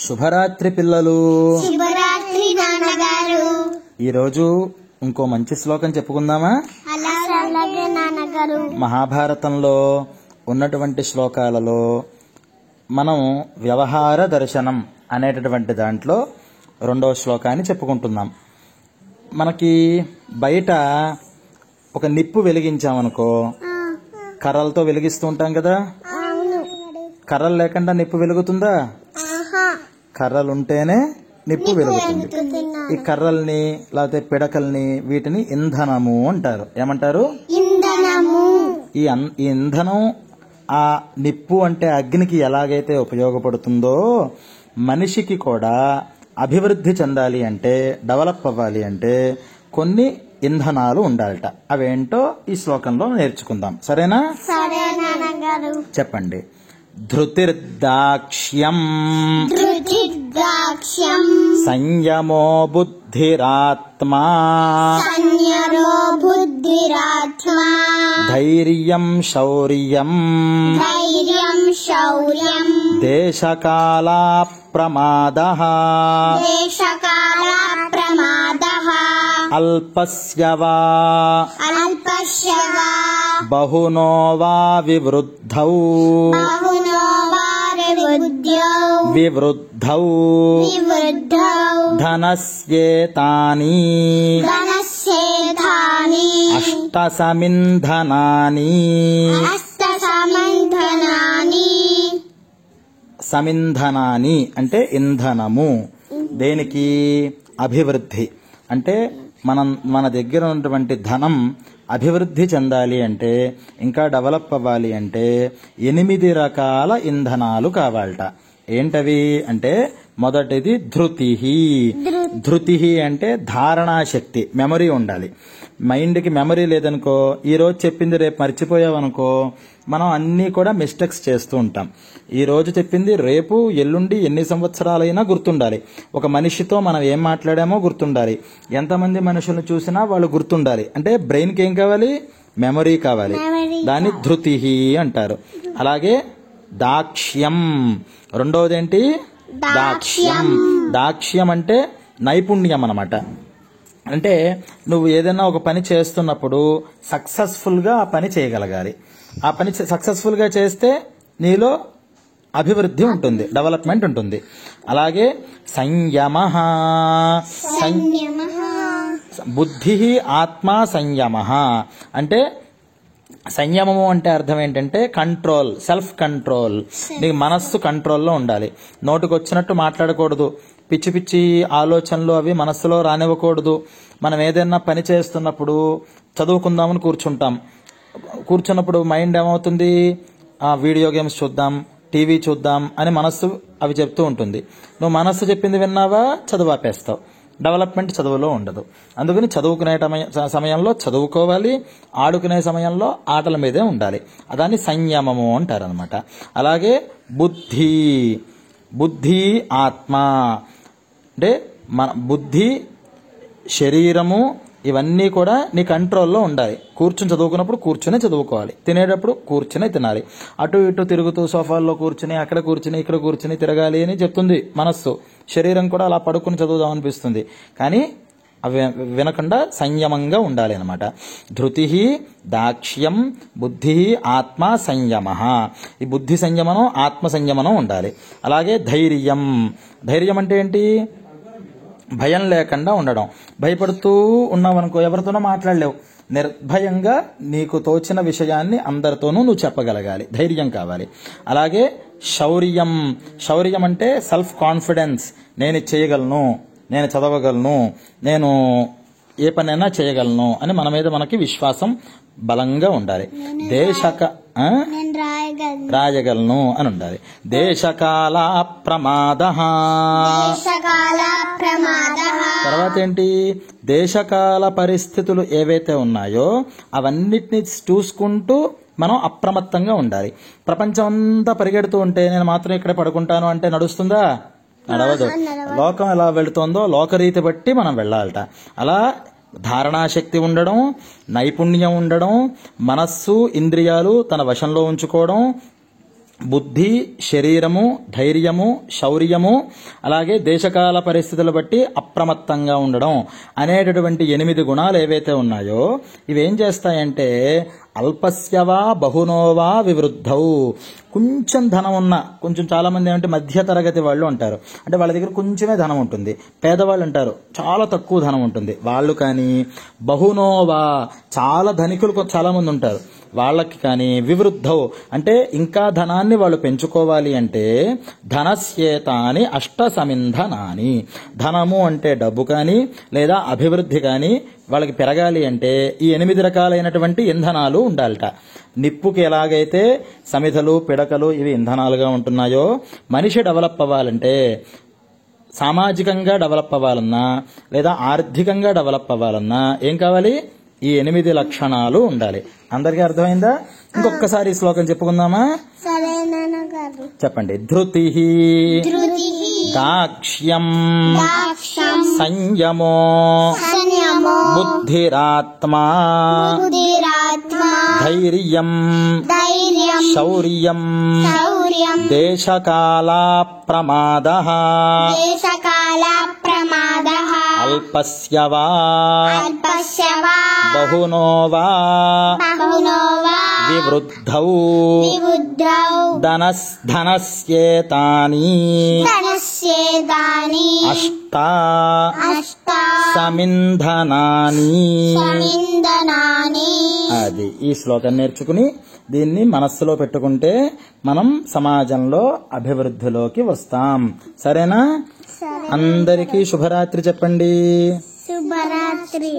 శుభరాత్రి పిల్లలు. శుభరాత్రి నాన్నగారు. ఈరోజు ఇంకో మంచి శ్లోకం చెప్పుకుందామా? అలాగే నాన్నగారు. మహాభారతంలో ఉన్నటువంటి శ్లోకాలలో మనం వ్యవహార దర్శనం అనేటటువంటి దాంట్లో రెండవ శ్లోకాన్ని చెప్పుకుంటున్నాం. మనకి బయట ఒక నిప్పు వెలిగించామనుకో, కర్రలతో వెలిగిస్తూ ఉంటాం కదా. కర్రలు లేకుండా నిప్పు వెలుగుతుందా? కర్రలుంటేనే నిప్పు వెలుగుతుంది. ఈ కర్రల్ని లేకపోతే పిడకల్ని వీటిని ఇంధనము అంటారు. ఏమంటారు? ఇంధనము. ఈ ఇంధనం ఆ నిప్పు అంటే అగ్నికి ఎలాగైతే ఉపయోగపడుతుందో మనిషికి కూడా అభివృద్ధి చెందాలి అంటే, డెవలప్ అవ్వాలి అంటే కొన్ని ఇంధనాలు ఉండాలట. అవేంటో ఈ శ్లోకంలో నేర్చుకుందాం. సరేనా? సరే నాన్నగారు. చెప్పండి. ధృతిర్దాక్ష్యం సంయమో బుద్ధిరాత్మా ధైర్యం శౌర్యం దేశకాలా ప్రమాదః అల్పస్య వా బహునో వా వివృద్ధౌ ధనస్యేతాని అష్టసమింధనాని. సమింధనాని అంటే ఇంధనము. దేనికి? అభివృద్ధి. అంటే మన దగ్గర ఉన్నటువంటి ధనం అభివృద్ధి చెందాలి అంటే, ఇంకా డెవలప్ అవ్వాలి అంటే 8 రకాల ఇంధనాలు కావాలట. ఏంటవి అంటే, మొదటిది ధృతి. ధృతి అంటే ధారణాశక్తి, మెమరీ ఉండాలి. మైండ్కి మెమరీ లేదనుకో, ఈ రోజు చెప్పింది రేపు మర్చిపోయావనుకో, మనం అన్నీ కూడా మిస్టేక్స్ చేస్తూ ఉంటాం. ఈ రోజు చెప్పింది రేపు ఎల్లుండి ఎన్ని సంవత్సరాలైనా గుర్తుండాలి. ఒక మనిషితో మనం ఏం మాట్లాడామో గుర్తుండాలి. ఎంతమంది మనుషులను చూసినా వాళ్ళు గుర్తుండాలి. అంటే బ్రెయిన్కి ఏం కావాలి? మెమరీ కావాలి. దాన్ని ధృతి అంటారు. అలాగే దాక్ష్యం. రెండవది ఏంటి? దాక్ష్యం. దాక్ష్యం అంటే నైపుణ్యం అన్నమాట. అంటే నువ్వు ఏదైనా ఒక పని చేస్తున్నప్పుడు సక్సెస్ఫుల్ గా ఆ పని చేయగలగాలి. ఆ పని సక్సెస్ఫుల్ గా చేస్తే నీలో అభివృద్ధి ఉంటుంది, డెవలప్మెంట్ ఉంటుంది. అలాగే సంయమః. బుద్ధి ఆత్మ సంయమః అంటే, సంయమము అంటే అర్థం ఏంటంటే కంట్రోల్, సెల్ఫ్ కంట్రోల్. నీకు మనస్సు కంట్రోల్లో ఉండాలి. నోటికొచ్చినట్టు మాట్లాడకూడదు. పిచ్చి పిచ్చి ఆలోచనలు అవి మనస్సులో రానివ్వకూడదు. మనం ఏదైనా పని చేస్తున్నప్పుడు చదువుకుందామని కూర్చుంటాం. కూర్చున్నప్పుడు మైండ్ ఏమవుతుంది? వీడియో గేమ్స్ చూద్దాం, టీవీ చూద్దాం అని మనస్సు అవి చెప్తూ ఉంటుంది. నువ్వు మనస్సు చెప్పింది విన్నావా, చదువు ఆపేస్తావు. డెవలప్మెంట్ చదువులో ఉండదు. అందుకని చదువుకునే సమయంలో చదువుకోవాలి, ఆడుకునే సమయంలో ఆటల మీదే ఉండాలి. దాన్ని సంయమము అంటారనమాట. అలాగే బుద్ధి. బుద్ధి ఆత్మ అంటే మన బుద్ధి, శరీరము ఇవన్నీ కూడా నీ కంట్రోల్లో ఉండాలి. కూర్చుని చదువుకున్నప్పుడు కూర్చునే చదువుకోవాలి, తినేటప్పుడు కూర్చునే తినాలి. అటు ఇటు తిరుగుతూ సోఫాల్లో కూర్చుని, అక్కడ కూర్చుని, ఇక్కడ కూర్చుని తిరగాలి అని చెప్తుంది మనస్సు. శరీరం కూడా అలా పడుకుని చదువుదాం అనిపిస్తుంది. కానీ అవి వినకుండా సంయమంగా ఉండాలి అనమాట. ధృతి, దాక్ష్యం, బుద్ధి, ఆత్మ సంయమః. ఈ బుద్ధి సంయమనం, ఆత్మ సంయమనం ఉండాలి. అలాగే ధైర్యం. ధైర్యం అంటే ఏంటి? భయం లేకుండా ఉండడం. భయపడుతూ ఉన్నావనుకో, ఎవరితోనో మాట్లాడలేవు. నిర్భయంగా నీకు తోచిన విషయాన్ని అందరితోనూ నువ్వు చెప్పగలగాలి. ధైర్యం కావాలి. అలాగే శౌర్యం. శౌర్యం అంటే సెల్ఫ్ కాన్ఫిడెన్స్. నేను చేయగలను, నేను చదవగలను, నేను ఏ పనైనా చేయగలను అని మన మీద మనకి విశ్వాసం బలంగా ఉండాలి. రాయగలను అని ఉండాలి. దేశకాల ప్రమాద. తర్వాత ఏంటి? దేశకాల పరిస్థితులు ఏవైతే ఉన్నాయో అవన్నిటిని చూసుకుంటూ మనం అప్రమత్తంగా ఉండాలి. ప్రపంచం అంతా పరిగెడుతూ ఉంటే నేను మాత్రం ఇక్కడ పడుకుంటాను అంటే నడుస్తుందా? నడవదు. లోకం ఎలా వెళుతోందో లోకరీతి బట్టి మనం వెళ్ళాలట. అలా ధారణాశక్తి ఉండడం, నైపుణ్యం ఉండడం, మనస్సు ఇంద్రియాలు తన వశంలో ఉంచుకోవడం, బుద్ధి, శరీరము, ధైర్యము, శౌర్యము, అలాగే దేశకాల పరిస్థితులు బట్టి అప్రమత్తంగా ఉండడం అనేటటువంటి 8 గుణాలు ఏవైతే ఉన్నాయో ఇవేం చేస్తాయంటే అల్పస్యవా బహునోవా వివృద్ధౌ. కొంచెం ధనం ఉన్న, కొంచెం చాలా మంది ఏమంటే మధ్య తరగతి వాళ్ళు ఉంటారు, అంటే వాళ్ళ దగ్గర కొంచెమే ధనం ఉంటుంది. పేదవాళ్ళు అంటారు చాలా తక్కువ ధనం ఉంటుంది. వాళ్ళు కానీ బహునోవా చాలా ధనికులు చాలా మంది ఉంటారు, వాళ్ళకి కానీ వివృద్ధౌ అంటే ఇంకా ధనాన్ని వాళ్ళు పెంచుకోవాలి అంటే ధనస్యేతాని అష్టసమింధనాని. ధనము అంటే డబ్బు కానీ లేదా అభివృద్ధి కానీ వాళ్ళకి పెరగాలి అంటే ఈ 8 రకాలైనటువంటి ఇంధనాలు ఉండాలట. నిప్పుకి ఎలాగైతే సమిధలు, పిడకలు ఇవి ఇంధనాలుగా ఉంటున్నాయో మనిషి డెవలప్ అవ్వాలంటే, సామాజికంగా డెవలప్ అవ్వాలన్నా లేదా ఆర్థికంగా డెవలప్ అవ్వాలన్నా ఏం కావాలి? ఈ 8 లక్షణాలు ఉండాలి. అందరికీ అర్థమైందా? ఇంకొకసారి ఈ శ్లోకం చెప్పుకుందామా? సరే నాన్నగారు. చెప్పండి. ధృతి, దాక్ష్యం, సంయమో, బుద్ధిరాత్మా, ధైర్యం, శౌర్యం, దేశకాలా ప్రమాదః, అల్పస్య వా బహునో వా వివృద్ధౌ ధనస్యేతాని అష్టా సమింధనాని. అది ఈ శ్లోకం నేర్చుకుని దీన్ని మనస్సులో పెట్టుకుంటే మనం సమాజంలో అభివృద్ధిలోకి వస్తాం. సరేనా? అందరికీ శుభరాత్రి చెప్పండి. శుభరాత్రి.